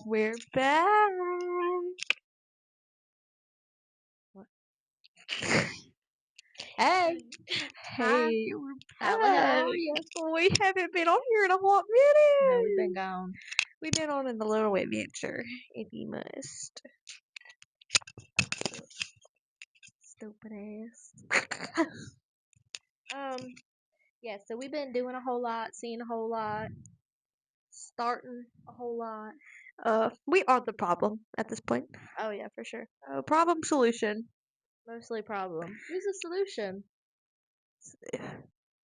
We're back. What? Hey. Hey, we're How back. are you? We haven't been on here in a hot minute. No, we've been gone. We've been on a little adventure, if you must. Stupid ass. Yeah, so we've been doing a whole lot, seeing a whole lot, starting a whole lot. We are the problem at this point. Oh, yeah, for sure. Problem solution. Mostly problem. Who's the solution?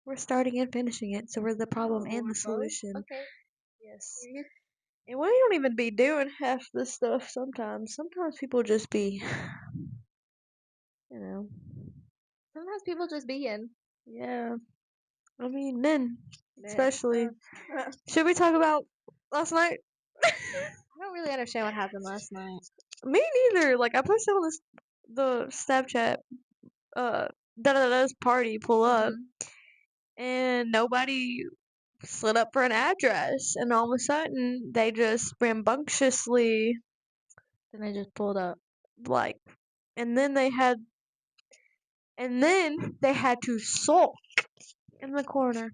We're starting and finishing it, so we're the problem Oh, and we're the both? solution. Okay. Yes. Serious? And we don't even be doing half this stuff sometimes. Sometimes people just be, you know. Sometimes people just be in. Yeah. I mean, men, Man, especially. I Should we talk about last night? don't really understand what happened last night. Me neither. Like, I posted on the Snapchat, da-da-da's party pull up, and nobody slid up for an address, and all of a sudden, they just rambunctiously, Then they just pulled up. like, and then they had to sulk in the corner.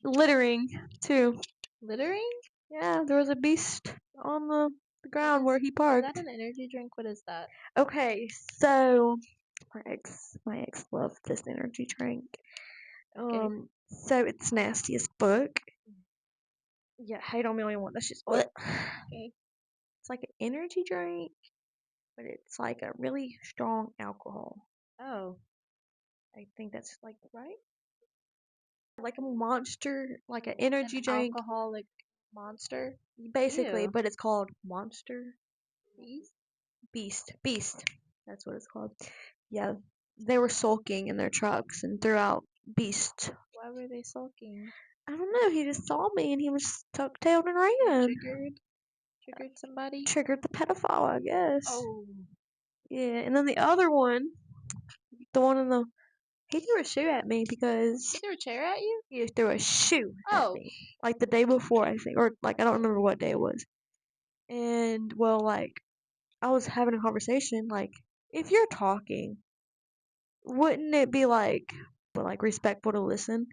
Littering, too. Littering? Yeah, there was a beast on the ground where he Is parked. that an energy drink? What is that? Okay, so my ex loved this energy drink. Okay. So it's nasty as fuck. Yeah, hate on me all you want. That's just what. Okay. It's like an energy drink, but it's like a really strong alcohol. Oh. I think that's like right. Like a monster, like an energy drink, Alcoholic monster. basically, Ew. but it's called Monster Beast? Beast. That's what it's called. Yeah, they were sulking in their trucks and threw out Beast. Why were they sulking? I don't know. He just saw me and he was tuck-tailed and He ran. triggered somebody. Triggered the pedophile, I guess. Oh. Yeah, and then the other one, the one in the, he threw a shoe at me because He threw a chair at you? he threw a shoe at Oh. me. Like the day before, I think, or like I don't remember what day it was. And well, like I was having a conversation. Like if you're talking, wouldn't it be like respectful to listen?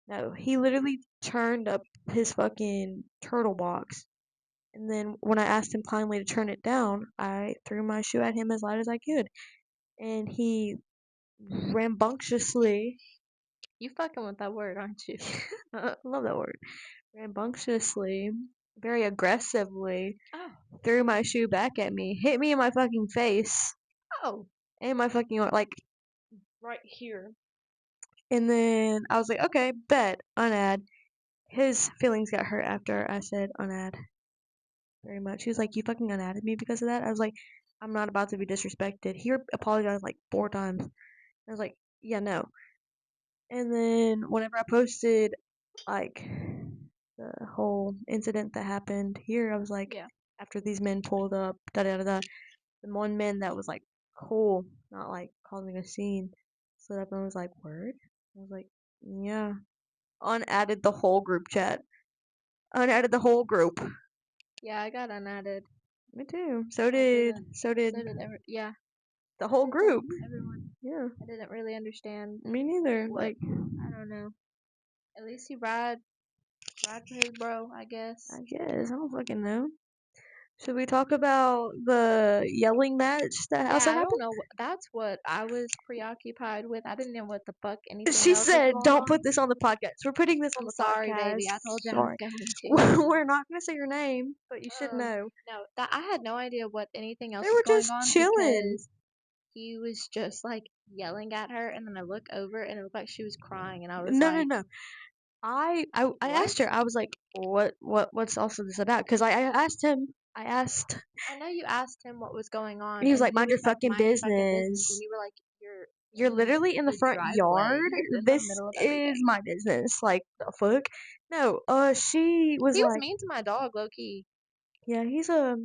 No, he literally turned up his fucking turtle box. And then when I asked him kindly to turn it down, I threw my shoe at him as loud as I could. And he rambunctiously, You fucking with that word, aren't you? I love that word, rambunctiously, very aggressively, Oh. threw my shoe back at me, hit me in my fucking face, Oh. and my fucking, like, right here. And then I was like, okay, bet, unad. His feelings got hurt after I said unad. Very much. He was like, you fucking unadded me because of that? I was like, I'm not about to be disrespected. He apologized like 4 times. I was like, yeah, no. And then whenever I posted, like, the whole incident that happened here, I was like, Yeah. after these men pulled up, da da da da, the one man that was like, cool, not like causing a scene, stood up and was like, word? I was like, yeah. Unadded the whole group chat. Unadded the whole group. Yeah, I got unadded. Me too. So did Yeah. the whole group. Everyone. Yeah. I didn't really understand. Me neither. What? Like, I don't know. At least he ride for his bro, I guess. I guess. I don't fucking know. Should we talk about the yelling match that also I don't happened? know. That's what I was preoccupied with. I didn't know what the fuck anything She else was said, going "Don't on. put this on the podcast. We're putting this on I'm the sorry, podcast." baby. I told you I was Sorry. going to. We're not gonna say your name, but you should know. No, I had no idea what anything else They was were going just on chilling. because he was just like yelling at her, and then I look over and it looked like she was crying, and I was like, No. I asked her. I was like, what's also this about? Because I asked him. I asked. I know you asked him what was going on, And he was and like, mind your fucking mind your fucking business, business. and you were like, You're in literally in the front driveway. yard. You're in the This middle of is everything. my business. Like the fuck. No. She was He was like, mean to my dog, low key. yeah, he's a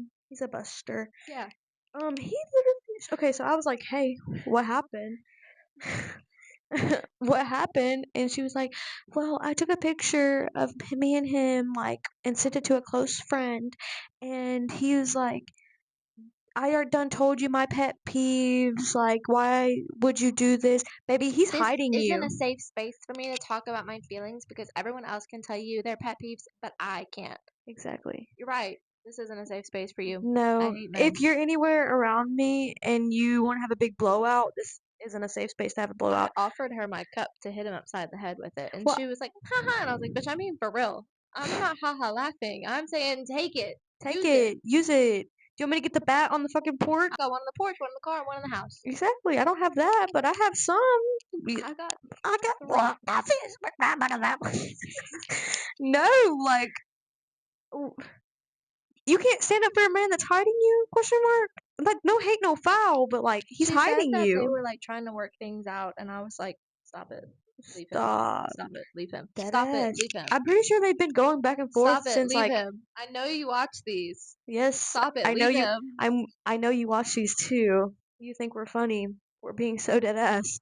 buster. Yeah. He literally. Okay, so I was like, hey, what happened? what happened, and she was like, well, I took a picture of me and him, like, and sent it to a close friend, and he was like, I are done told you my pet peeves, like, why would you do this? Baby, he's This hiding isn't you. a safe space for me to talk about my feelings because everyone else can tell you their pet peeves, but I can't. Exactly. You're right. This isn't a safe space for you. I No, hate men. if you're anywhere around me and you want to have a big blowout, this isn't a safe space to have a I blowout. offered her my cup to hit him upside the head with it, and Well, she was like, haha, and I was like, bitch, I mean for real. I'm not haha laughing. I'm saying take it. take Use it. Use it. Do you want me to get the bat on the fucking porch? I got one on the porch, one in the car, and one in the house. Exactly. I don't have that, but I have some. I got I got three. no, like you can't stand up for a man that's hiding you? Question mark. Like no hate, no foul, but like he's She said hiding that they you. were like trying to work things out, and I was like, stop it. Leave him. Stop. Stop it. Leave him. Dead Stop it. ass. Leave him. I'm pretty sure they've been going back and forth Stop it. since Leave like him. I know you watch these. yes. Stop it. I know Leave you. him. I know you watch these too. You think we're funny? We're being so dead ass.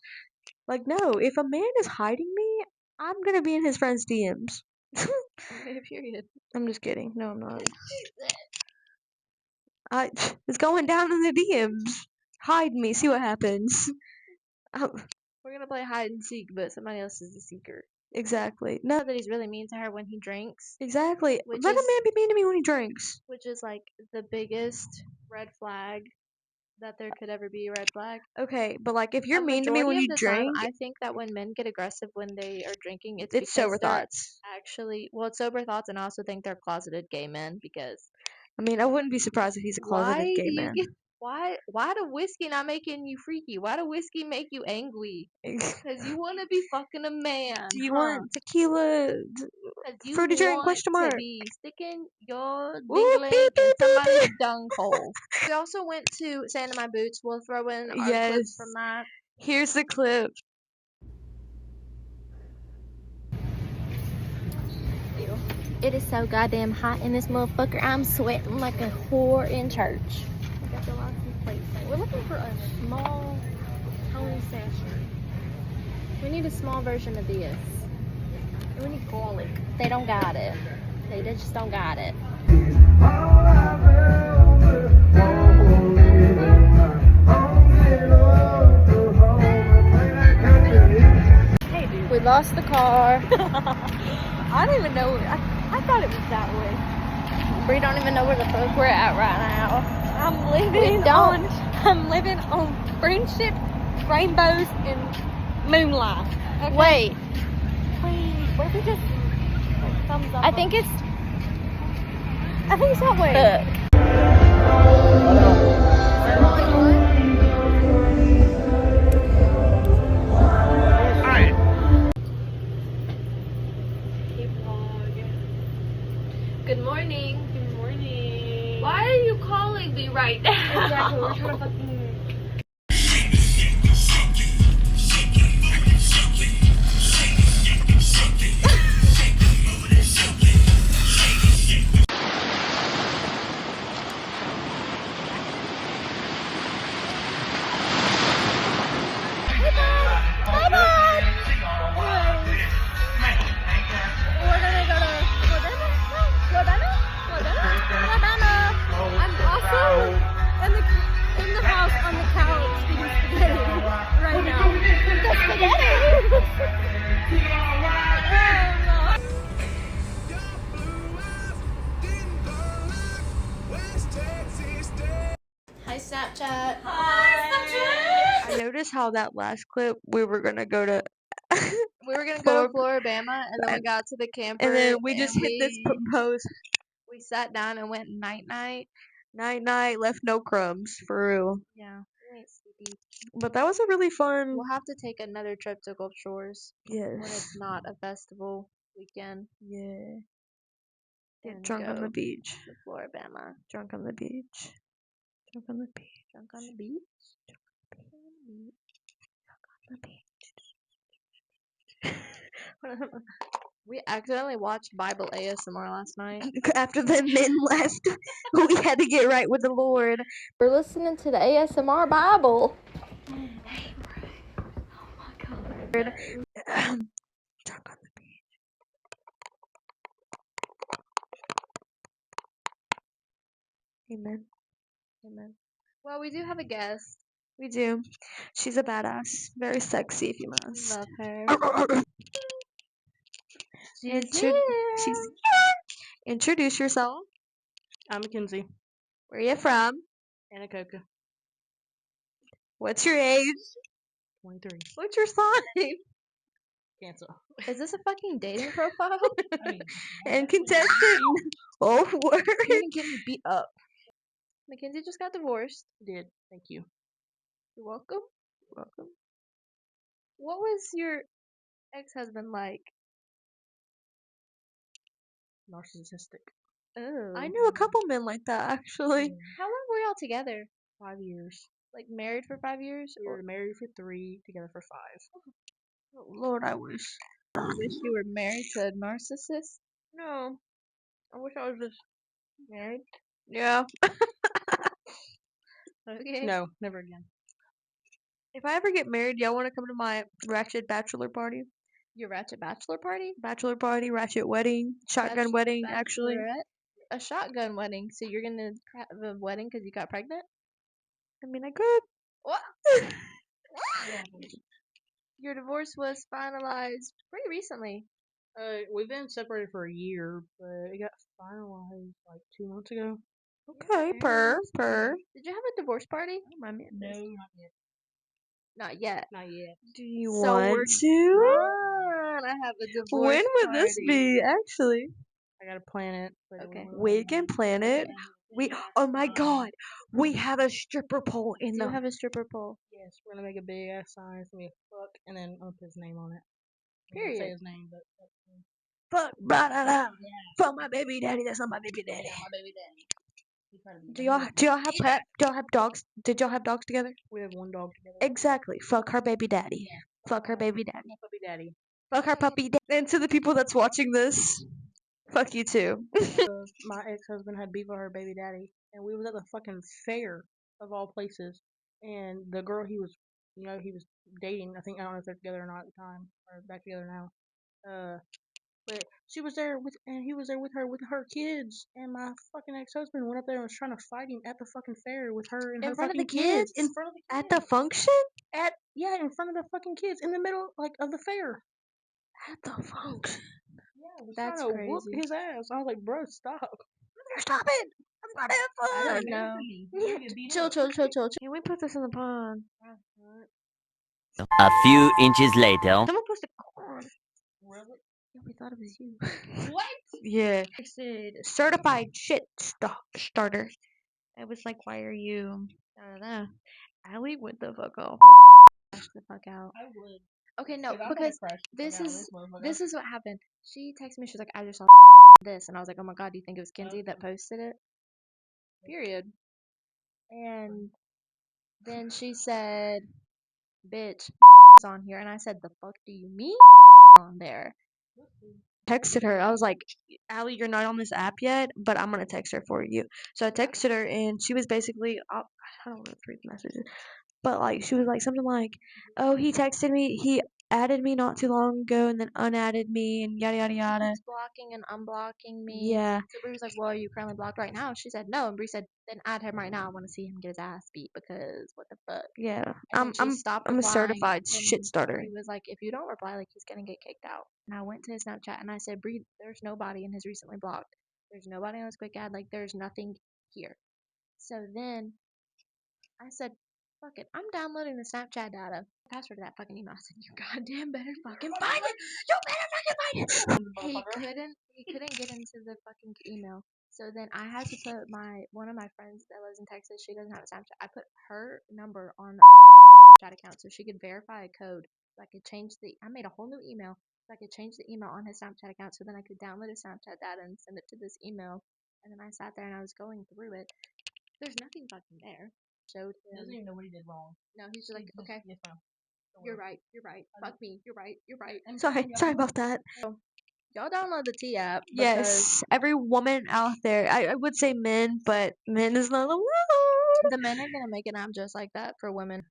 Like no, if a man is hiding me, I'm gonna be in his friend's DMs. Okay, period. I'm just kidding. No, I'm not. It's going down in the DMs. Hide me. See what happens. We're gonna play hide and seek, but somebody else is the seeker. Exactly. I No. know that he's really mean to her when he drinks, Exactly. which Let a is man be mean to me when he drinks. like the biggest red flag that there could ever be a red flag. Okay, but like if you're A mean to me when majority of you the time, drink, I think that when men get aggressive when they are drinking, it's it's because sober they're thoughts. actually it's sober thoughts, and I also think they're closeted gay men because I mean, I wouldn't be surprised if he's a why closeted gay do you man. get why do whiskey not making you freaky? Why do whiskey make you angry? Because you want to be fucking a man, Do you huh? want tequila? Because you Fruity drink? want Question to mark. be sticking your Ooh, dingling beep, in beep, beep, somebody's beep. dung hole. We also went to Sand in My Boots. We'll throw in our clip Yes. from that. Here's the clip. It is so goddamn hot in this motherfucker. I'm sweating like a whore in church. We got the license plate thing. We're looking for a small Tony Sasher. We need a small version of this. And we need garlic. They don't got it. They just don't got it. Hey, dude. We lost the car. I don't even know. I thought it was that way. We don't even know where the fuck we're at right now. I'm living on friendship, rainbows, and moonlight. Okay? Wait. What if we just thumbs up? I think it's that way. Good morning. Good morning. Why are you calling me right now? Exactly. We're trying to fucking. We're gonna go to Alabama. I'm also in the house on the couch eating spaghetti right now. The spaghetti. Hi Snapchat. I noticed how that last clip we were gonna go to. We were gonna go to Florida, Floribama, and then we got to the camper, and then we and just hit this post. we sat down and went night. Night night, left no crumbs for real. Yeah, we went sleepy. But that was a really fun. We'll have to take another trip to Gulf Shores when Yes. it's not a festival weekend. Yeah. Get And drunk on go the beach. to Floribama. Drunk on the beach. Drunk on the beach. Drunk on the beach. On the beach. We accidentally watched Bible ASMR last night. After the men left, we had to get right with the Lord. We're listening to the ASMR Bible. Drunk on the beach. Amen. Amen. Well, we do have a guest. We do. She's a badass. Very sexy, if you We must. love her. She's She's here. She's Introduce yourself. I'm Kenzee. Where you from? Anacoca. What's your age? 23. What's your sign? Cancel. Is this a fucking dating profile? I mean, And contestant. Oh, word. You're gonna get me beat up. Mackenzie just got divorced. did. Thank you. You're welcome. Welcome. What was your ex-husband like? Narcissistic. Oh. I knew a couple men like that, actually. How long were y'all together? 5 years. Like married for 5 years? We were married for 3, together for 5. Oh, Lord, I wish. Wish you were married to a narcissist? No. I wish I was just married. Yeah. Okay. No, never again. If I ever get married, y'all want to come to my ratchet bachelor party? Your ratchet bachelor party? Bachelor party, ratchet wedding, shotgun wedding, actually. Bachelorette? A shotgun wedding. So you're gonna have a wedding because you got pregnant? I mean, I could. What? Your divorce was finalized pretty recently. We've been separated for a year, but it got finalized like 2 months ago. Okay, per. Did you have a divorce party? No, not yet. Not yet. Not yet. Do you So want we're to? Fun. I have a divorce When would party. this be, actually? I gotta plan it. But Okay. We can plan it. Oh my god, we have a stripper pole in Do you the. have a stripper pole? Yes, we're gonna make a big ass sign. It's gonna be a fuck, and then I'll put his name on it. I won't say Period. his name, but Fuck, blah, blah, blah. Fuck my baby daddy. That's not my baby daddy. yeah, my baby daddy. He's trying to be Do y'all have pet? Do y'all have dogs? Did y'all have dogs together? We have 1 dog together. Exactly. Fuck her baby daddy. Fuck her baby daddy. My puppy daddy. Fuck her puppy daddy. And to the people that's watching this, fuck you too. My ex-husband had beef with her baby daddy, and we was at the fucking fair of all places, and the girl he was dating, I don't know if they're together or not at the time, or back together now, but she was there and he was there with her kids, and my fucking ex-husband went up there and was trying to fight him at the fucking fair with her and In her front of the fucking kids. kids? In front of the kids. At the function? In front of the fucking kids, in the middle, of the fair. At the function. Yeah, was That's trying to whoop crazy. his ass. I was like, bro, stop. Stop it! I'm trying to have fun. I don't know. Chill. Can we put this in the pond? A few inches later. Someone posted corn. Really? Yeah, we thought it was you. What? Yeah. I said certified shit starter. I was like, why are you? I don't know. Allie, what the fuck off? Crash the fuck out. I would. Okay, no, 'Cause I'm gonna because crash the this fuck out of is motherfucker. this is what happened. She texted me. She was like, "I just saw this," and I was like, "Oh my god, do you think it was Kenzee that posted it?" Period. And then she said, "Bitch, is on here," and I said, "The fuck do you mean on there?" Texted her. I was like, Allie, you're not on this app yet, but I'm gonna text her for you. So I texted her, and she was basically, I don't want to read the messages, but like she was like something like, "Oh, he texted me. He added me not too long ago, and then unadded me, and yada yada yada." Keeps blocking and unblocking me. Yeah. So Bree was like, "Well, are you currently blocked right now?" She said, "No," and Bree said, "Then add him right now. I want to see him get his ass beat because what the fuck." Yeah. And then she stopped I'm a replying, certified and shit starter. He was like, "If you don't reply, like he's gonna get kicked out." And I went to his Snapchat and I said, "Bree, there's nobody in his recently blocked. There's nobody on his quick ad. Like there's nothing here." So then I said, "Fuck it, I'm downloading the Snapchat data." Password to that fucking email. I said, "You goddamn better fucking find it. You better fucking find it." He couldn't get into the fucking email. So then I had to put one of my friends that lives in Texas. She doesn't have a Snapchat. I put her number on the chat account so she could verify a code. So I could I made a whole new email so I could change the email on his Snapchat account so then I could download his Snapchat data and send it to this email. And then I sat there and I was going through it. There's nothing fucking there. Showed He him. doesn't even know what he did wrong. No, he's just like, "Okay, Yes, ma'am. you're right. Fuck me. You're right. Sorry about that. Y'all download the T app because Yes, every woman out there. I would say men, but men is not allowed. the men are gonna make an app just like that for women.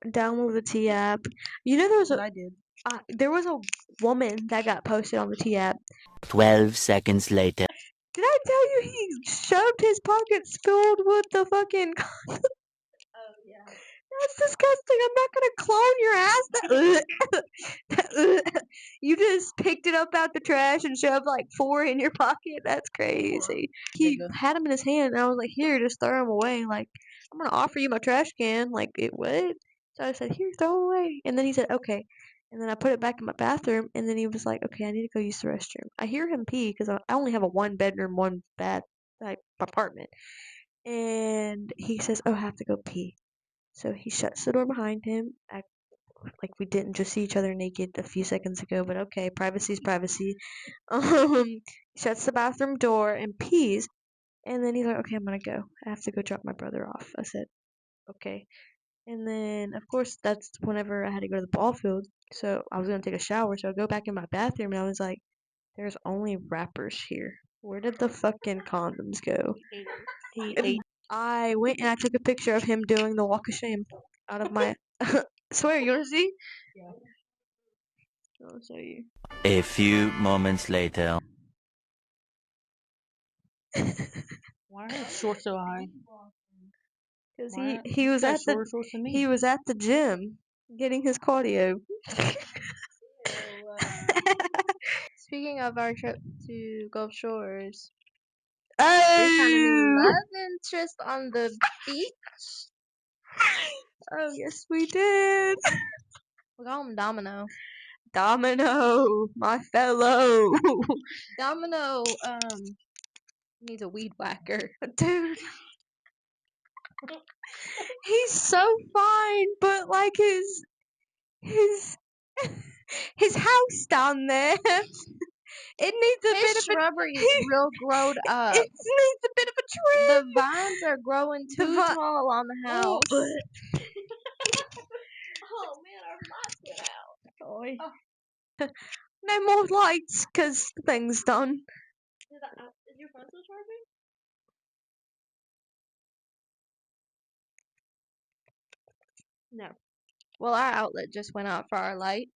Download the T app. You know there was What a I did. there was a woman that got posted on the T app. 12 seconds later. Did I tell you he shoved his pockets filled with the fucking? Oh yeah. That's disgusting. I'm not gonna clone your ass. You just picked it up out the trash and shoved like 4 in your pocket. That's crazy. He had them in his hand, and I was like, "Here, just throw them away." Like, I'm gonna offer you my trash can. Like, it would. So I said, "Here, throw 'em away." And then he said, "Okay." And then I put it back in my bathroom, and then he was like, "Okay, I need to go use the restroom." I hear him pee because I only have a 1 bedroom, 1 bath like apartment, and he says, "Oh, I have to go pee." So he shuts the door behind him, act like we didn't just see each other naked a few seconds ago, but okay, privacy's privacy. Shuts the bathroom door and pees, and then he's like, "Okay, I'm gonna go. I have to go drop my brother off." I said, "Okay." And then, of course, that's whenever I had to go to the ball field. So I was gonna take a shower, so I go back in my bathroom, and I was like, "There's only wrappers here. Where did the fucking condoms go?" He And ate. I went and I took a picture of him doing the walk of shame out of my. Swear, you wanna see? Yeah. I'll show you. A few moments later. Why are his shorts so high? Cause Why? he He's was got at the shorter shorts than me. he was at the gym getting his cardio. Speaking of our trip to Gulf Shores, we found a new Oh, love interest on the beach. oh yes, we did. We call him Domino. Domino, my fellow Domino needs a weed whacker. dude. He's so fine, but like his his house down there, it needs a His bit of a shrubbery is real growed up. it needs a bit of a The trim. vines are growing The too vi- tall on the Oh, house. Oh man, our lights went out. Oi. No more lights, cause the thing's done. Is your phone still charging? No. Well, our outlet just went out for our light.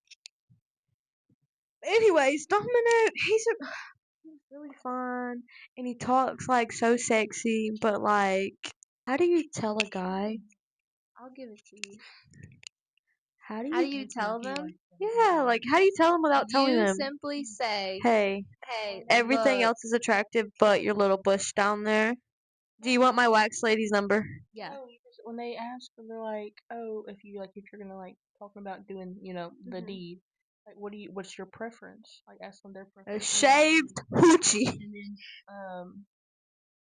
Anyways, Domino, he's really fun, and he talks like so sexy, but like, how do you tell a guy? I'll give it to you. How do How do you? you tell them? Yeah, like how do you tell them without telling You them? simply say, Hey, "Hey, everything look." else is attractive, but your little bush down there. Do you want my wax lady's number? Yeah. No, when they ask, they're like, "Oh, if you're gonna like talking about doing, the Mhm. deed, like, what's your preference? Like, ask them their A preference." shaved hoochie. And then,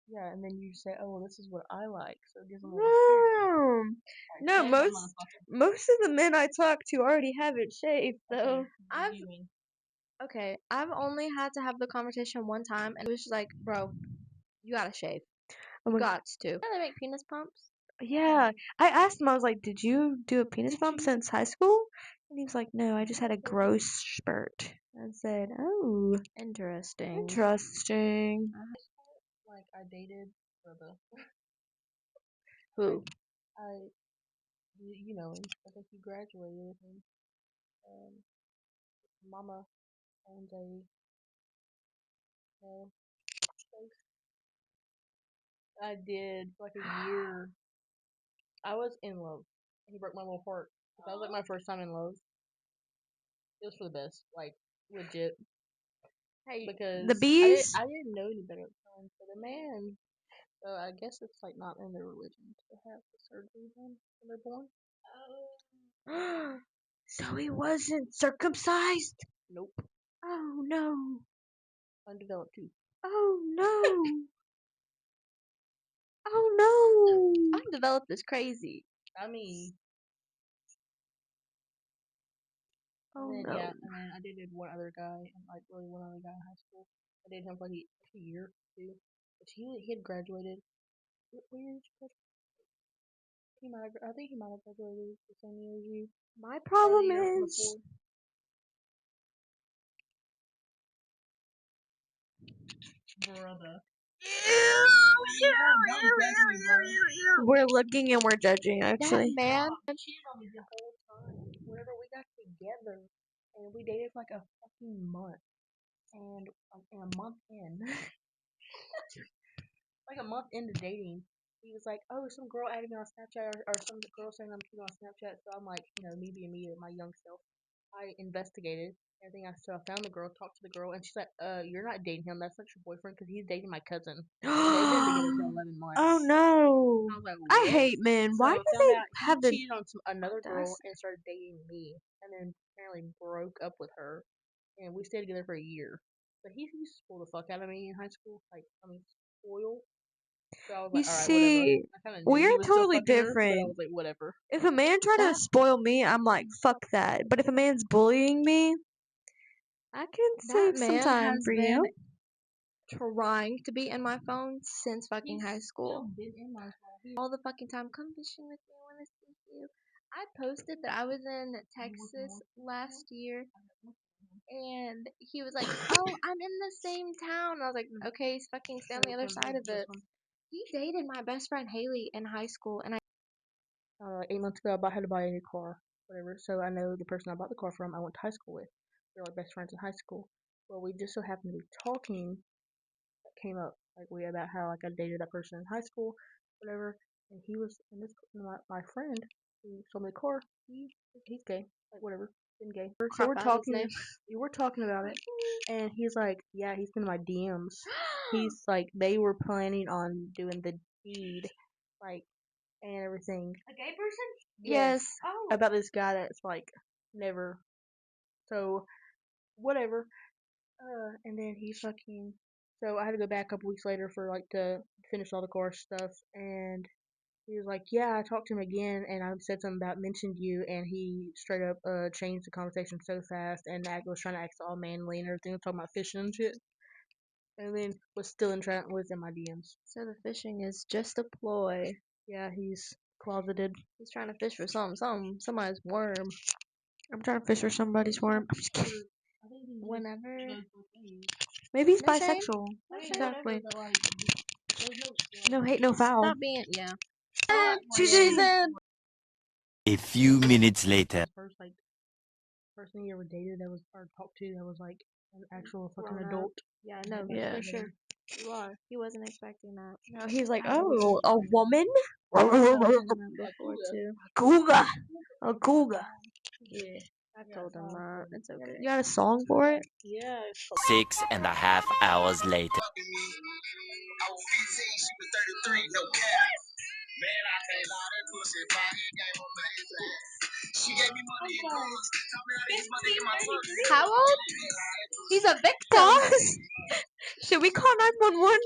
yeah, and then you say, "Oh, well, this is what I like," so it gives them a little No, like, no, save that motherfucker. most of the men I talk to already have it shaved though. Okay, what do you mean? Okay, I've only had to have the conversation one time, and it was just like, bro, you gotta shave. Oh my, Gots to. They make penis pumps. yeah, I asked him. I was like, "Did you do a penis pump since high school?" And he was like, "No, I just had a growth spurt." I said, "Oh, Interesting. interesting." Like, I dated for the Who? I you know him. I think he graduated with him. Um, Mama owns a place. I did for like a year. I was in love. He broke my little heart. That was like my first time in love. It was for the best, like legit. Hey, The Because bees. I didn't know any better at the time for the man. So I guess it's like not in their religion to have the surgery done when they're born. So he wasn't circumcised. Nope, Oh no. undeveloped too. Oh no. Oh no. undeveloped is crazy. I mean, and Oh then no. yeah, and then I dated one other guy, and like really one other guy in high school. I dated him for like a year too, but he had graduated. What year did you graduate? I think he might have graduated the same year as you, My or the problem year is before. Brother. we're looking and we're judging That actually. man. Cheated on me the whole time. Whenever we got together, and we dated for like a fucking month. And in a month in, like a month into dating, he was like, "Oh, some girl added me on Snapchat, or some girl saying I'm cute on Snapchat." So I'm like, me being me, my young self, I investigated everything. So I found the girl, talked to the girl, and she's like, "You're not dating him. That's not your boyfriend, because he's dating my cousin. They've been together for 11 months." Oh no. I was like, I "What?" hate men. So Why I do found they out he have the cheated on another girl audacity? and started dating me, and then apparently broke up with her, and we stayed together for a year. But he used to spoil the fuck out of me in high school. Like, I mean, spoil. So I was You like, all right, whatever. see, I kind of knew we're he was still totally fucking her, but I different. was like, whatever. If a man tried to That spoil me, I'm like, fuck that. But if a man's bullying me, I can that save some man time has for been you. trying to be in my phone since fucking high school. Been in my phone. All the fucking time. Come fishing with me. I want to see you. I posted that I was in Texas last year, and he was like, "Oh, I'm in the same town." I was like, "Okay, he's fucking stay on the other side of it." He dated my best friend Haley in high school, and 8 months ago, I had to buy a new car, whatever. So I know the person I bought the car from, I went to high school with. They're like best friends in high school. Well, we just so happened to be talking. That came up like we about how like I dated that person in high school, whatever. And he was, and this my friend who sold me the car. He's gay, like whatever, been gay. So crap out of his name. we were talking about it, and he's like, yeah, he's been in my DMs. He's like, they were planning on doing the deed, like, and everything. A gay person? Yes. Oh. About this guy that's like never. So whatever. And then he fucking. So I had to go back a couple weeks later for like to finish all the car stuff, and he was like, "Yeah, I talked to him again, and I said something about mentioned you, and he straight up changed the conversation so fast, and I was trying to act all manly and everything, talking about fishing and shit, and then was in my DMs. So the fishing is just a ploy. Yeah, he's closeted. He's trying to fish for somebody's worm. I'm trying to fish for somebody's worm. I'm just kidding. Whenever. Maybe he's No shame. bisexual. No shame. Exactly. There's No hate, no foul. Stop being. Yeah. She's She's in. in. A few minutes later. first like person you ever dated that was or talked to that was like an actual fucking Grown up. adult. Yeah, no, Yeah. for sure. You are. He wasn't expecting that. No, he's like, oh, a woman? I've told him that before too. Cougar. A cougar. Yeah, I've told him that. It's okay. You got a song for it? Yeah, 6.5 hours later. How old? He's a victim. Pause. Should we call 911?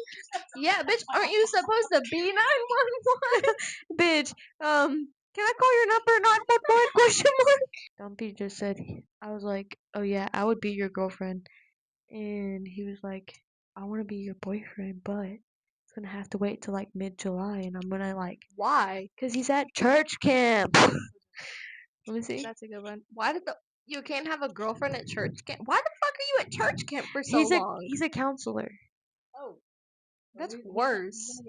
Yeah, bitch. Aren't you supposed to be 911? Bitch, can I call your number 911 question mark? Dumpy just said, I was like, oh yeah, I would be your girlfriend. And he was like, I want to be your boyfriend, but it's gonna have to wait till like mid-July, and I'm gonna like, Why? cause he's at church camp. Let me see. That's a good one. Why did the you can't have a girlfriend at church camp? Why the fuck are you at church camp for so long? He's a counselor. Oh, That's worse.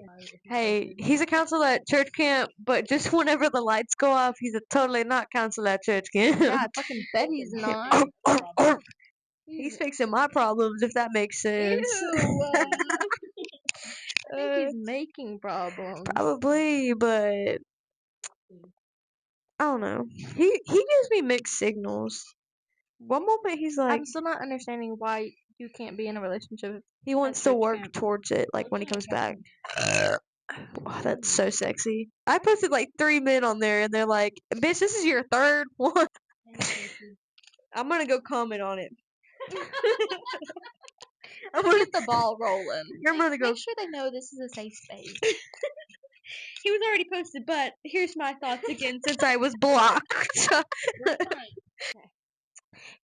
Hey, he's a counselor at church camp, but just whenever the lights go off, he's a totally not counselor at church camp. Yeah, I fucking bet he's not. He's fixing my problems, if that makes sense. Ew. I think he's making problems. Probably, but I don't know. He gives me mixed signals. One moment he's like I'm still not understanding why you can't be in a relationship. he wants to church work camp. towards it, like when he comes back. Wow, that's so sexy. I posted like 3 men on there, and they're like, "Bitch, this is your third one." I'm gonna go comment on it. I'm gonna Get the ball rolling. I'm gonna go. Make sure they know this is a safe space. He was already posted, but here's my thoughts again since I was blocked.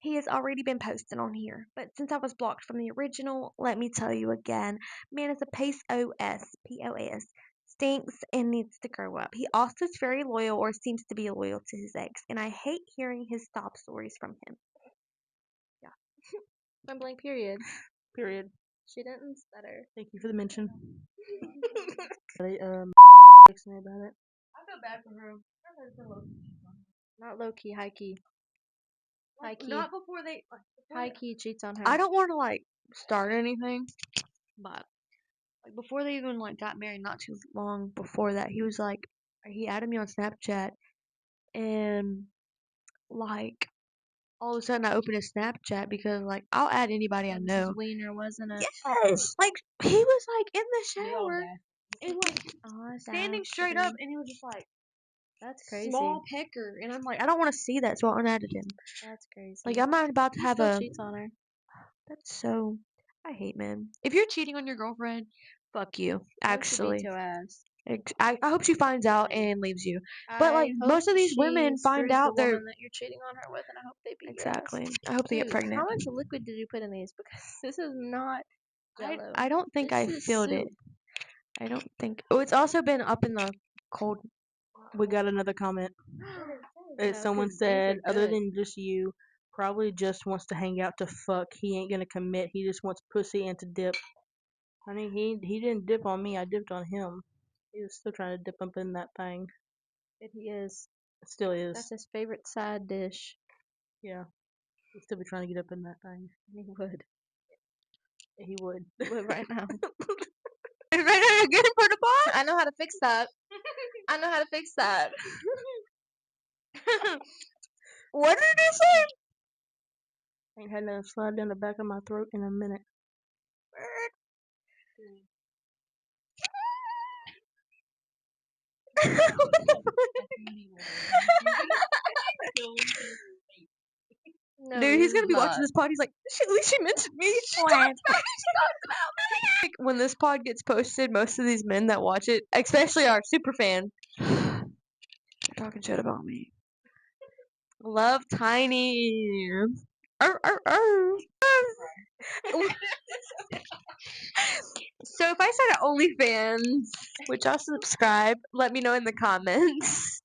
He has already been posted on here, but since I was blocked from the original, let me tell you again. Man is a POS, stinks and needs to grow up. He also is very loyal or seems to be loyal to his ex, and I hate hearing his stop stories from him. Yeah. Point blank period. period. She didn't stutter. Thank you for the mention. They texted me about it. I feel bad for her. Not low key, high key. High key. Not before they. High key cheats on her. I don't want to like start anything, but like before they even like got married, not too long before that, he was like, he added me on Snapchat, and like all of a sudden I opened his Snapchat because like I'll add anybody I That was know. his wiener, wasn't it? Yes, like he was like in the We all shower got. and like Oh, standing straight up, and he was just like That's crazy. small pecker, and I'm like, I don't want to see that, so I unadded him. That's crazy. Like I'm not about to He have still a. cheats on her. That's so. I hate men. If you're cheating on your girlfriend, fuck you. Actually, Your ass. I hope she finds out and leaves you. But like I most of these hope women she find screws out the they're woman that you're cheating on her with, and I hope they beat your ass. exactly. I hope they get Dude, pregnant. how much liquid did you put in these? Because this is not Jello. I don't think I This is filled it. soup. I don't think. Oh, it's also been up in the cold. We got another comment. No, Someone 'cause these are said, other good. than just you, probably just wants to hang out to fuck. He ain't gonna commit. He just wants pussy and to dip. Honey, he didn't dip on me. I dipped on him. He was still trying to dip up in that thing. But he is. It still is. That's his favorite side dish. Yeah. He'd still be trying to get up in that thing. And he would. He would. Would right now. Right now, you're good for the box. I know how to fix that. I know how to fix that. What did you say? Ain't had nothing slide down the back of my throat in a minute. No, Dude, he's gonna be not. watching this pod. He's like, at least she mentioned me. She talked about me. Like, when this pod gets posted, most of these men that watch it, especially our super fan, they're talking shit about me. Love Tiny. Arr, arr, arr. So if I start at OnlyFans, which I'll subscribe, let me know in the comments.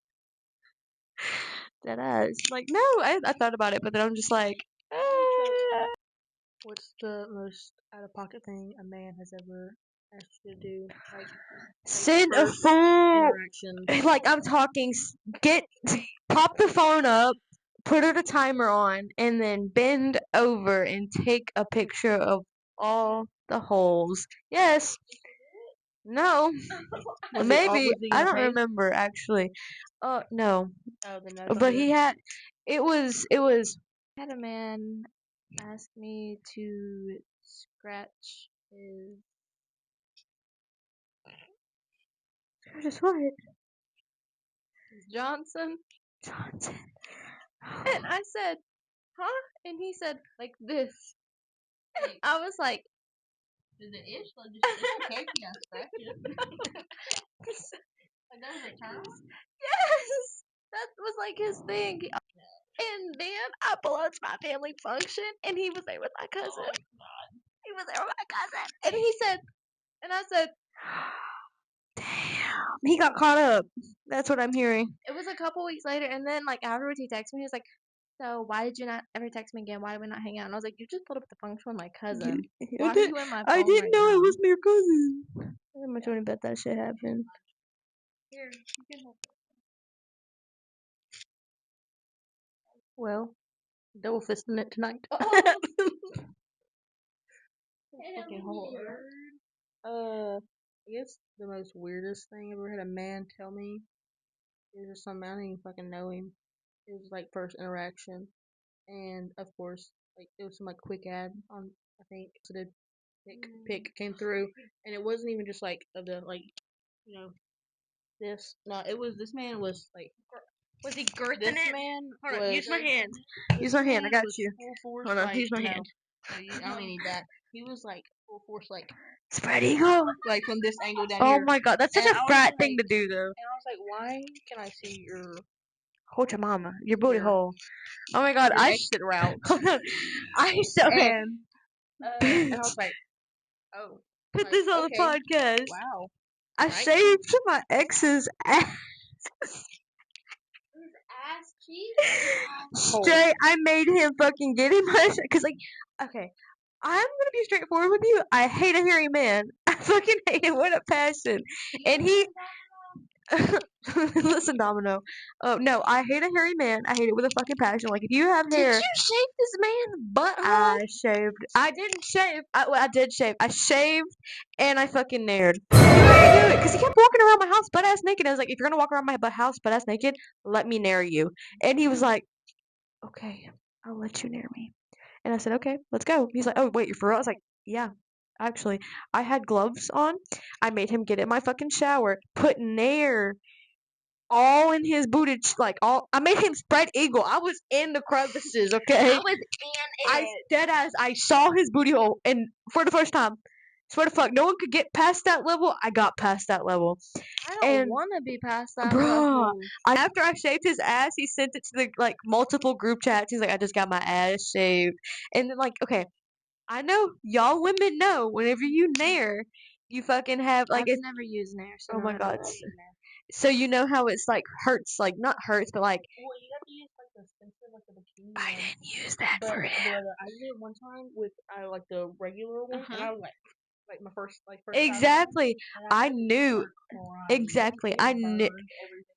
Deadass. Like, no, I thought about it, but then I'm just like, What's the most out of pocket thing a man has ever asked you to do? Like send a first full, interaction. like I'm talking, pop the phone up, put the timer on, and then bend over and take a picture of all the holes. Yes. No. Maybe. Was he I gonna don't pay? remember actually. No. Oh, then that's But he had. It was. I had a man ask me to scratch his Just what? Johnson. Johnson. And I said, huh? And he said, like this. I was like, Is it ish? Like, it's okay if you gotta scratch it. Like, that was a term? yes! That was like his thing. And then I pull out to my family function, and he was there with my cousin. He was there with my cousin. And he said, and I said, Damn. He got caught up. That's what I'm hearing. it was a couple weeks later, and then like afterwards he texted me. He was like, "So why did you not ever text me again? Why did we not hang out?" And I was like, "You just pulled up the function with my cousin. Why are you in my phone I didn't right know now?" it was your cousin. How much want to bet that shit happened? Here, you can hold it. Well, double fisting it tonight. Fucking hard. I guess the most weirdest thing I ever had a man tell me is just something I didn't even fucking know him. It was like first interaction, and of course, like it was some like quick ad on I think the pic came through, and it wasn't even just like of the like you know this. No, it was this man was like Was he girthing this it? man Hold was on, use my hand. this Use my hand. I man got was you. full force, Hold on, like, use my no, hand. no, I don't even need that. He was like full force, Spread eagle. like from this angle down Oh here. my god, that's such And a I was frat like- thing to do, though. And I was like, why can I see your Hold your mama, your booty Your- hole. Oh my god, exit route? I so okay. And I was like, oh, Put like, this on okay, the podcast. wow. I Right. shaved my ex's ass. Ass cheeks. Straight, I made him fucking get in my shit. Cause like, okay, I'm gonna be straightforward with you. I hate a hairy man. I fucking hate him with a passion. And he, Listen, Domino. No, I hate a hairy man. I hate it with a fucking passion. Like, if you have hair, Did you shave this man's butthole? I shaved. I didn't shave. I did shave. I shaved and I fucking nared. You let me do it because he kept walking around my house butt ass naked. I was like, if you're gonna walk around my house butt ass naked, let me nair you. And he was like, okay, I'll let you nair me. And I said, okay, let's go. He's like, oh wait, you're for real? I was like, yeah. Actually, I had gloves on. I made him get in my fucking shower, put nair all in his booty, like all. I made him spread eagle. I was in the crevices, okay. I was in I it. dead ass. I saw his booty hole, and for the first time, swear to fuck, no one could get past that level. I got past that level, I don't and want to be past that bruh, level. after I shaved his ass, he sent it to the like multiple group chats. He's like, I just got my ass shaved, and then like, okay, I know y'all women know whenever you nair, you fucking have like I've it's. never used nair, so Oh no, my I don't god. know what you meant. So you know how it's like hurts, like not hurts, but like Well, you have to use like the expensive, like the bikini I one. didn't use that But for him. brother, I did it one time with I like the regular one, and I was like my first time. Exactly. And I fucking knew. started crying. Exactly. It I knew. burned everything.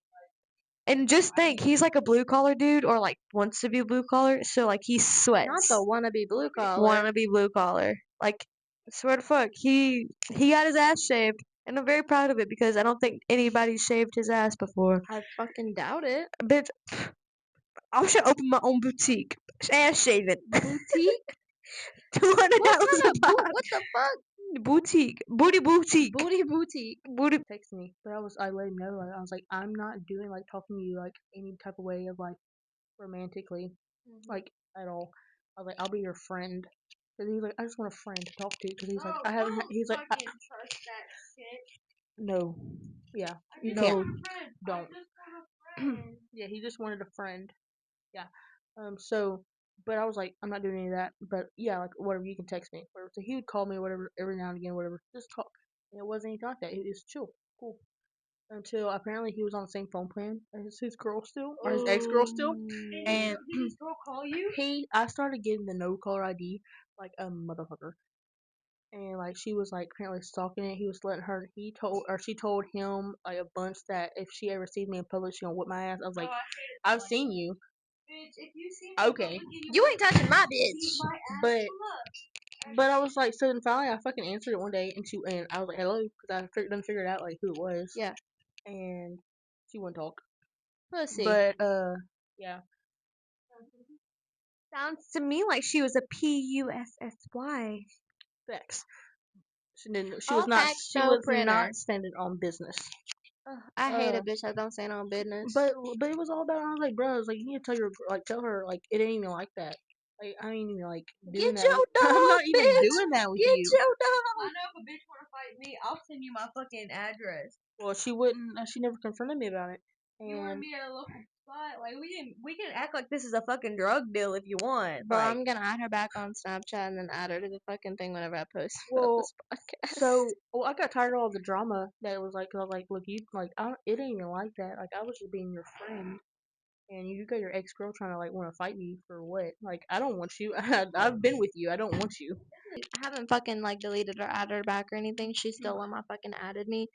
And just think, he's like a blue collar dude, or like wants to be blue collar. So like he Not sweats. the wannabe blue collar. Wanna be blue collar. Like, swear to fuck, he got his ass shaved, and I'm very proud of it because I don't think anybody shaved his ass before. I fucking doubt it. Bitch, I should open my own boutique. Ass shaving. Boutique? $200 What kind a of pop. what the fuck? Boutique. Booty boutique. Booty boutique. Booty. Text me, but I let him know, like, I was like, I'm not doing like talking to you like any type of way of like romantically, like at all. I was like, I'll be your friend. Cause he's like, I just want a friend to talk to. Cause he's like, I haven't. He's like, trust that shit. no, yeah, You no, can't. don't. Yeah, he just wanted a friend. Yeah. So, but I was like, I'm not doing any of that. But yeah, like whatever, you can text me. Whatever. So he would call me, whatever, every now and again, whatever. Just talk. And it wasn't anything like that. It was chill, cool. Until apparently he was on the same phone plan as his girl still, or his ex girl still. And Did his girl call you? I started getting the no caller ID like a motherfucker. And like she was like apparently stalking it. He was letting her. She told him like a bunch that if she ever sees me in public, she gonna whip my ass. I was like, I've seen you. Bitch, if you see Okay. You ain't touching my bitch. But I was like, so then finally I fucking answered it one day, and I was like, hello, because done figured out like who it was. Yeah. And she wouldn't talk. Pussy. But yeah. Sounds to me like she was a PUSSY. Facts. She All was not. facts, She no was printer. not standing on business. Ugh, I hate a bitch that don't stand on business. But it was all about. I was like, bro, I was like, you need to tell her like it ain't even like that. Like I ain't even like doing Get that. your I'm dog, not even bitch. doing that with Get you. your I dog. know if a bitch wanna fight me, I'll send you my fucking address. Well, she wouldn't. She never confronted me about it. You wanna And be at a local spot? Like we can act like this is a fucking drug deal if you want. Bro, Like I'm gonna add her back on Snapchat and then add her to the fucking thing whenever I post about well, this podcast. so I got tired of all the drama that it was like. 'Cause I was like, look, you like, it ain't even like that. Like I was just being your friend. And you got your ex girl trying to like want to fight me for what? Like I don't want you. I've been with you. I don't want you. I haven't fucking like deleted or added her back or anything. She's still on my fucking added me.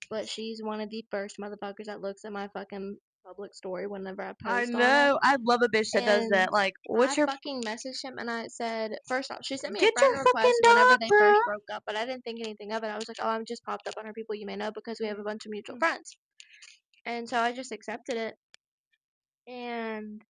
But she's one of the first motherfuckers that looks at my fucking public story whenever I I post on it. know. I love a bitch that does And that. Like, what's I your fucking messaged him and I said, first off, she sent me a get friend your fucking request whenever dog, they bro? first broke up, but I didn't think anything of it. I was like, oh, I'm just popped up on her people you may know because we have a bunch of mutual friends. And so I just accepted it. And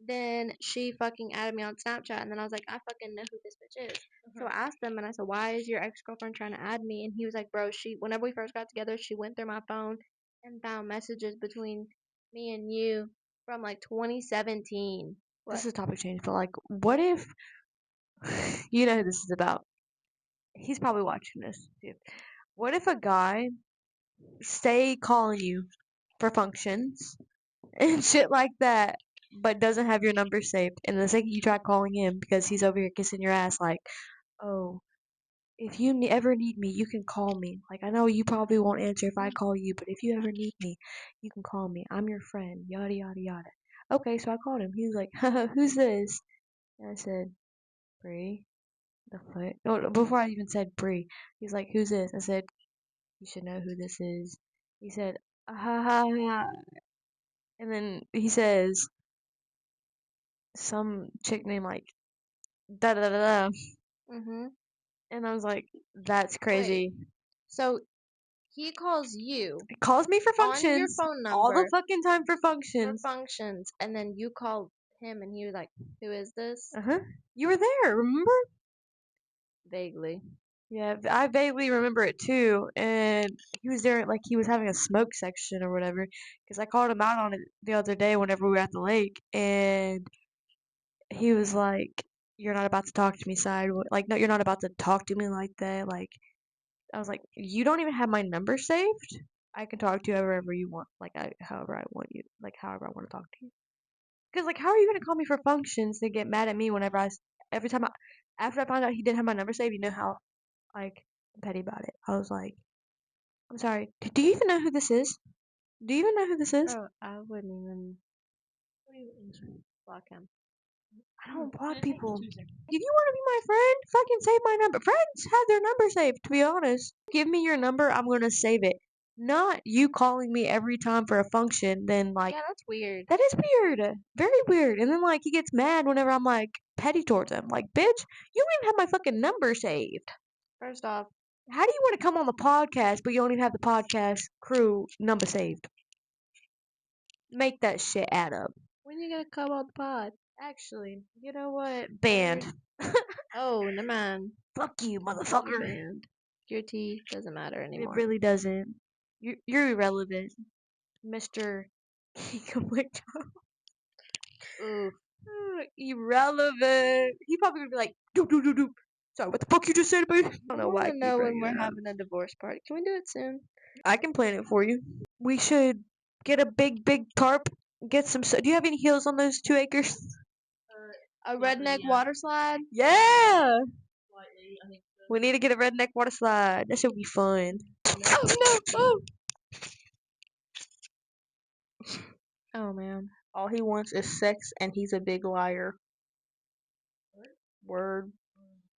then she fucking added me on Snapchat, and then I was like, I fucking know who this bitch is. So I asked him, and I said, why is your ex-girlfriend trying to add me? And he was like, bro, whenever we first got together, she went through my phone and found messages between me and you from like 2017. What? This is a topic change, but like, what if you know who this is about? He's probably watching this too. What if a guy stay calling you for functions and shit like that, but doesn't have your number saved, and the second you try calling him because he's over here kissing your ass, like, oh, if you ever need me, you can call me. Like, I know you probably won't answer if I call you, but if you ever need me, you can call me. I'm your friend. Yada yada yada. Okay, so I called him. He was like, who's this? And I said, Bree. The fuck? No, before I even said Bree, he's like, who's this? I said, you should know who this is. He said, ha ha ha. And then he says some chick named like da da da da. Mhm. And I was like, that's crazy. So he calls you He calls me for on your functions phone all the number fucking time for for functions. functions, and then you call him, and he was like, "Who is this?" Uh-huh. You were there, remember? Vaguely. Yeah, I vaguely remember it too. And he was there, like he was having a smoke section or whatever. Because I called him out on it the other day whenever we were at the lake, and he was like, "You're not about to talk to me sideways. Like, no, you're not about to talk to me like that." Like, I was like, "You don't even have my number saved. I can talk to you however you want. Like, however I want you. Like, however I want to talk to you." Because like, how are you gonna call me for functions to get mad at me whenever every time after I found out he didn't have my number saved? You know how like I'm petty about it. I was like, "I'm sorry. Do you even know who this is? Do you even know who this is?" Oh, I wouldn't even block him. I don't block people. If you want to be my friend, fucking save my number. Friends have their number saved, to be honest. Give me your number, I'm gonna save it. Not you calling me every time for a function, then like Yeah, that's weird. that is weird. Very weird. And then like he gets mad whenever I'm like petty towards him. Like, bitch, you don't even have my fucking number saved. First off, How do you want to come on the podcast but you don't even have the podcast crew number saved? Make that shit add up. when you gonna come on the pod? Actually, you know what? Banned. Oh, never mind. Fuck you, motherfucker. Banned. Your tea doesn't matter It anymore. really doesn't. You're irrelevant, Mr. King of TikTok. Ooh. Irrelevant. He probably would be like, do. Sorry, what the fuck you just said about me? I don't know why I I keep know when bringing we're it up. having a divorce party. Can we do it soon? I can plan it for you. We should get a big tarp. Get some. Do you have any heels on those 2 acres? A redneck water slide? Yeah. We need to get a redneck water slide. That should be fun. Oh no! Oh! Oh man. All he wants is sex, and he's a big liar. Word.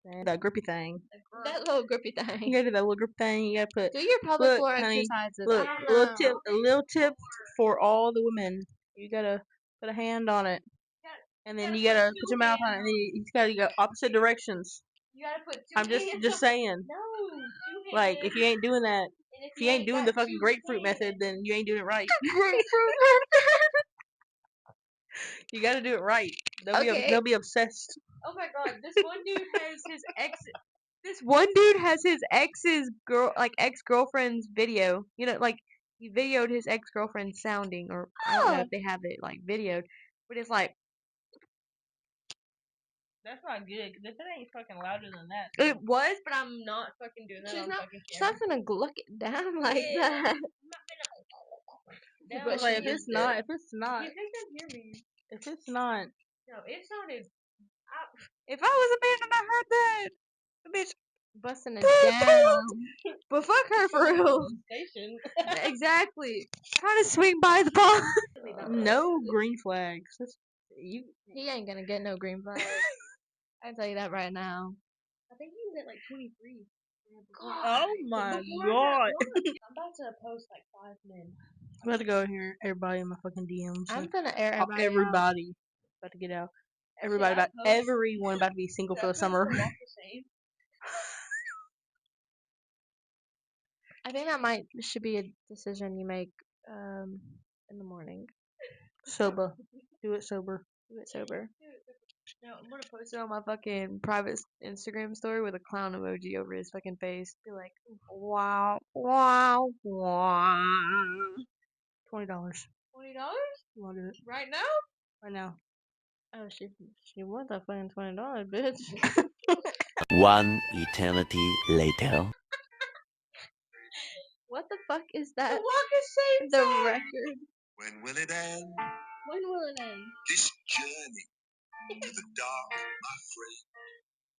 And that grippy thing. That little grippy You thing. gotta do that little grip thing. You gotta put. Do your pelvic Look, floor honey. exercises. Look, I don't little know. tip. A little tip for all the women. You gotta put a hand on it, and then you gotta put your mouth on it, and then you gotta go opposite directions. You gotta put two I'm just saying. No, Like, if you ain't doing that, if you ain't doing the fucking grapefruit method, then you ain't doing it right. You gotta do it right. They'll be obsessed. Oh my god, this one dude has his ex. This one dude has his ex's ex girlfriend's video. You know, like he videoed his ex girlfriend sounding, or I don't know if they have it like videoed, but it's like That's not good, because if it ain't fucking louder than that. it was, but I'm not fucking doing that. She's not gonna look it down like that. But like, if it's not, You think they hear me? if it's not, No, it sounded. If I was a man and I heard that, bitch, Busting it down. but fuck her for real. station. Exactly. Trying to swing by the pond. No green flags. You. He ain't gonna get no green flag. I can tell you that right now. I think he was at like 23. Oh my god. I'm about to post like 5 men. I'm about to go in here, everybody in my fucking DMs. I'm and gonna air pop everybody out. everybody about to get out. Everyone about to be single for the summer. I think should be a decision you make in the morning. Sober. Do it sober. Do it sober. No, I'm gonna post it on my fucking private Instagram story with a clown emoji over his fucking face. Be like, wow, wow, wow. $20. $20? You wanna do it? Right now? Right now. Oh, she wants that fucking $20, bitch. One eternity later. What the fuck is that? The Walk of Shame The song. record. When will it end? When will it end? This journey to the dark, my friend.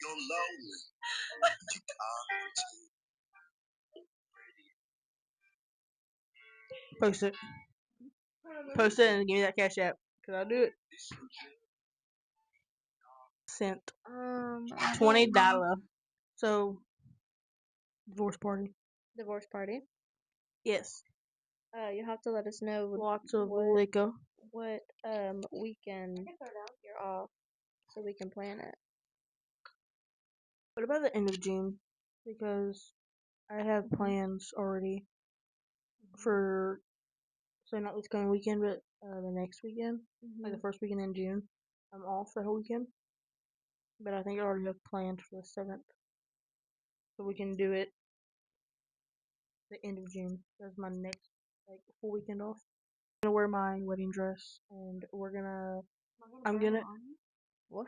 You're lonely. You can't pretend. Post it. Post it and give me that cash app. Cause I'll do it. Sent. $20. So, divorce party. Divorce party. Yes. You have to let us know Lots of what liquor. weekend you're off so we can plan it. What about the end of June? Because I have plans already for, so not this coming weekend, but the next weekend, like the first weekend in June. I'm off the whole weekend, but I think I already have planned for the 7th, so we can do it the end of June. That's my next like full weekend off. I'm gonna wear my wedding dress, and I'm gonna. What?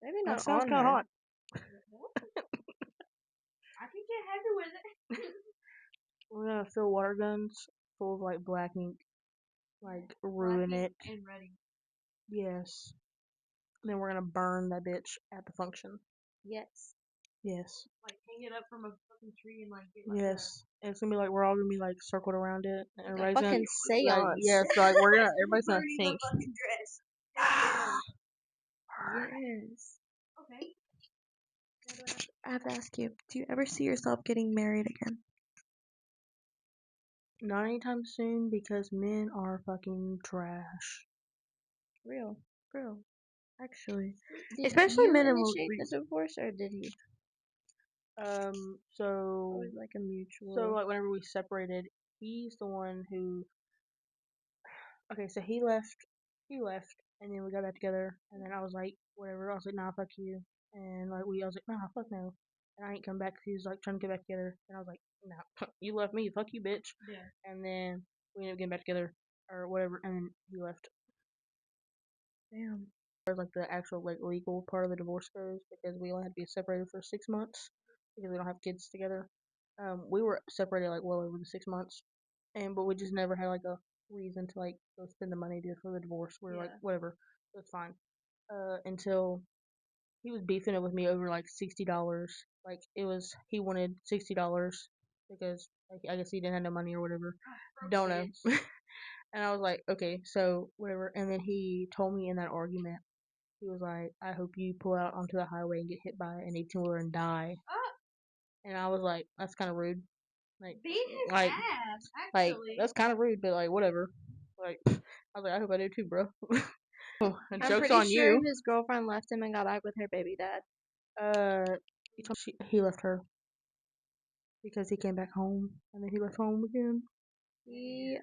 Maybe That not sounds on kind of her. hot. I can get happy with it. We're gonna fill water guns full of like black ink, like ruin it. And ready. Yes. Then we're gonna burn that bitch at the function. Yes. Yes. Like hang it up from a fucking tree and like get Yes. And it's gonna be like we're all gonna be like circled around it, and everybody's gonna fucking like seance. yes, like everybody's gonna Burning think. the fucking dress. Yes. Okay. I have to ask you, do you ever see yourself getting married again? Not anytime soon because men are fucking trash. Real. Actually. Did Especially you men in initiate the divorce or did he? Or So was it like a mutual? so like whenever we separated, he's the one who. Okay, so he left, and then we got back together, and then I was like, whatever. I was like, nah, fuck you, and like I was like, nah, fuck no, and I ain't come back 'cause he was like trying to get back together, and I was like, nah, you left me, fuck you, bitch. Yeah. And then we ended up getting back together or whatever, and then he left. Damn. As like the actual like legal part of the divorce goes, because we only had to be separated for 6 months because we don't have kids together. We were separated like well over the 6 months, but we just never had like a reason to like go spend the money to for the divorce. We were like whatever, it's fine. Until he was beefing it with me over like $60. Like he wanted $60 because like, I guess he didn't have no money or whatever. Don't know. And I was like, okay, so whatever. And then he told me in that argument, he was like, I hope you pull out onto the highway and get hit by an 18-wheeler and die. And I was like, that's kind of rude. Like, Beat his like, ass, like actually. that's kind of rude, but like whatever. Like, I was like, I hope I do too, bro. Oh, I'm joke's pretty on sure you. his girlfriend left him and got back with her baby dad. He told he left her because he came back home, and then he left home again. He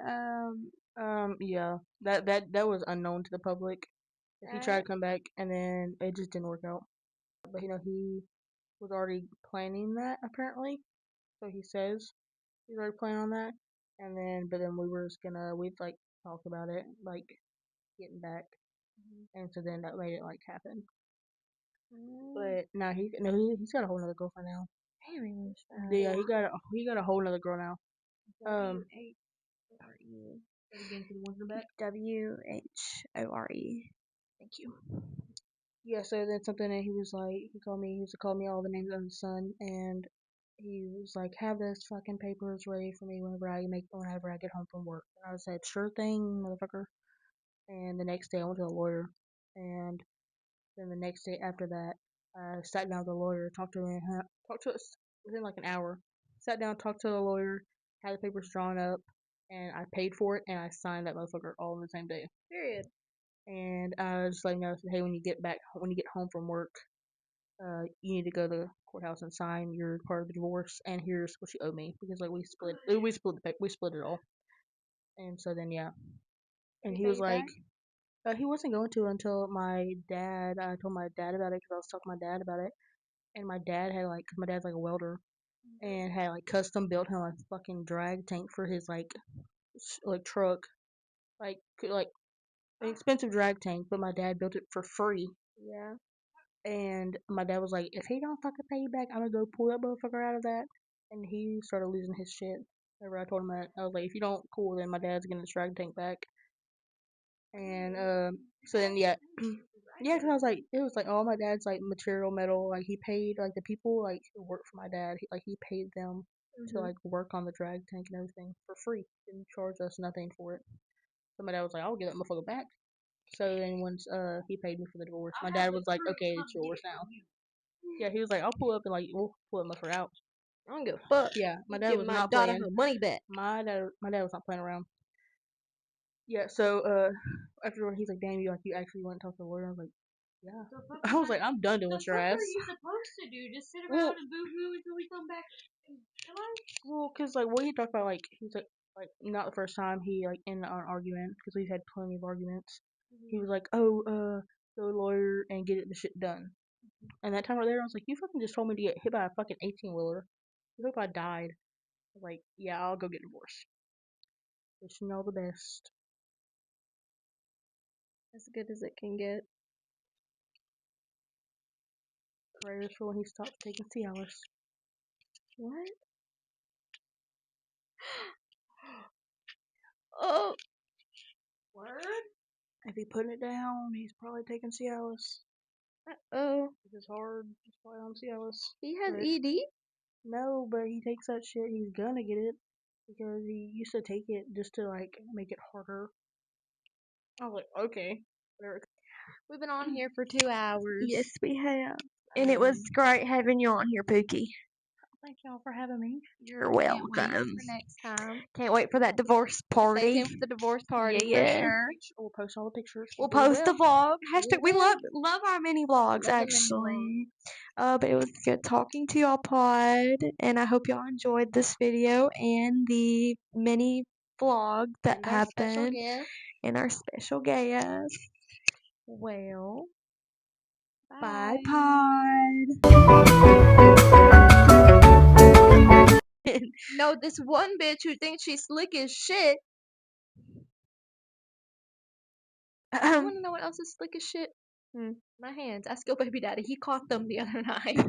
Yeah, that was unknown to the public. He tried to come back, and then it just didn't work out. But he was already planning that apparently. So he says he's already planning on that. But then we were just we'd like talk about it, like getting back. And so then that made it like happen. But now he's got a whole nother girlfriend now. damn, he was fast. Yeah, he got a whole nother girl now. W-H-O-R-E. Again for the ones in the back. W-H-O-R-E. Thank you. Yeah, so then something that he was like, he used to call me all the names of his son, and he was like, have this fucking papers ready for me whenever I get home from work. And I said, sure thing, motherfucker. And the next day I went to the lawyer, and then the next day after that, I sat down with the lawyer, talked to us within like an hour. Sat down, talked to the lawyer, had the papers drawn up, and I paid for it, and I signed that motherfucker all in the same day. Period. And I just let him know, hey, when you get home from work, you need to go to the courthouse and sign your part of the divorce, and here's what you owe me because like we split it all. And so then yeah, and he was like, he wasn't going to until my dad. I told my dad about it because I was talking to my dad about it, and my dad had like, 'cause my dad's like a welder, and had like custom built him a fucking drag tank for his like truck, like an expensive drag tank, but my dad built it for free. Yeah. And my dad was like, if he don't fucking pay you back, I'm gonna go pull that motherfucker out of that. And he started losing his shit. Whenever I told him that, I was like, if you don't, cool, then my dad's getting his drag tank back. And so then yeah, yeah, because I was like, it was like all my dad's like material metal. Like he paid like the people like who worked for my dad. He paid them to like work on the drag tank and everything for free. Didn't charge us nothing for it. So my dad was like, I'll give that motherfucker back. So then once he paid me for the divorce, my dad was like, okay, it's yours now. Yeah, he was like, I'll pull up and like we'll pull that motherfucker out. I don't give a fuck. Yeah, my I'm dad giving was my not daughter playing. her money back. My dad was not playing around. Yeah, so afterward he's like, "Damn, you actually want to talk to the lawyer?" I was like, "Yeah." I was like, "I'm done dealing with your ass." What are you supposed to do? Just sit Well- around and boo hoo until we come back? Well, cause like what he talked about, like he was like not the first time he like in an argument, cause we've had plenty of arguments. He was like, "Oh, go to the lawyer and get the shit done." And that time right there, I was like, "You fucking just told me to get hit by a fucking 18-wheeler. You hope I died." I was like, "Yeah, I'll go get divorced. Wishing you all the best." As good as it can get. Prayers for when he stops taking Cialis. What? Oh. Word? If he putting it down, he's probably taking Cialis. Oh. If it's hard, he's probably on Cialis. He has But- ED? No, but he takes that shit. He's gonna get it because he used to take it just to like make it harder. I was like, okay. We've been on here for 2 hours. Yes, we have. And it was great having you on here, Pookie. Thank y'all for having me. You're Can't wait welcome. for next time. Can't wait for that divorce party. Stay tuned for the divorce party Yeah. for sure. We'll post all the pictures. We'll post the vlog. Hashtag we will. love our mini vlogs Love the mini actually. But it was good talking to y'all pod, and I hope y'all enjoyed this video and the mini vlog that And our special happened guest. and our special guest. Well, bye pod. No, this one bitch who thinks she's slick as shit. You want to know what else is slick as shit? Hmm. My hands. Ask your baby daddy. He caught them the other night.